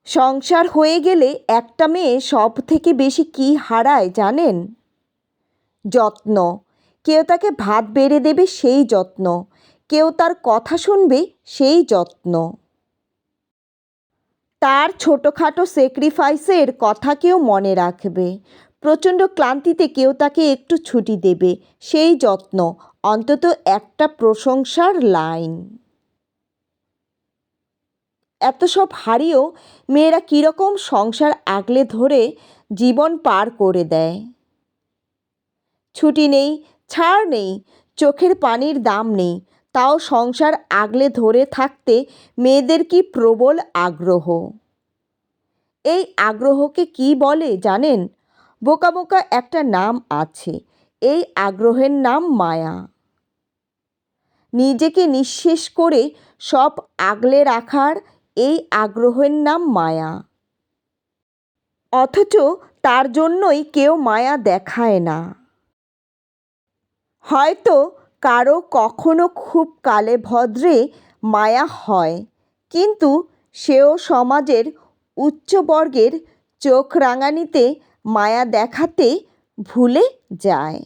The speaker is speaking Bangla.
সংসার হয়ে গেলে একটা মেয়ে সব থেকে বেশি কী হারায় জানেন? যত্ন। কেউ তাকে ভাত বেড়ে দেবে সেই যত্ন, কেউ তার কথা শুনবে সেই যত্ন, তার ছোটোখাটো স্যাক্রিফাইসের কথা কেউ মনে রাখবে, প্রচণ্ড ক্লান্তিতে কেউ তাকে একটু ছুটি দেবে সেই যত্ন, অন্তত একটা প্রশংসার লাইন। এত সব হারিয়েও মেয়েরা কীরকম সংসার আগলে ধরে জীবন পার করে দেয়। ছুটি নেই, ছাড় নেই, চোখের পানির দাম নেই, তাও সংসার আগলে ধরে থাকতে মেয়েদের কি প্রবল আগ্রহ। এই আগ্রহকে কি বলে জানেন? বোকা বোকা একটা নাম আছে, এই আগ্রহের নাম মায়া। নিজেকে নিঃশেষ করে সব আগলে রাখার এই আগ্রহের নাম মায়া। অথচ তার জন্যই কেউ মায়া দেখায় না। হয়তো কারো কখনো খুব কালে ভদ্রে মায়া হয়, কিন্তু সেও সমাজের উচ্চবর্গের চোখ রাঙানিতে মায়া দেখাতে ভুলে যায়।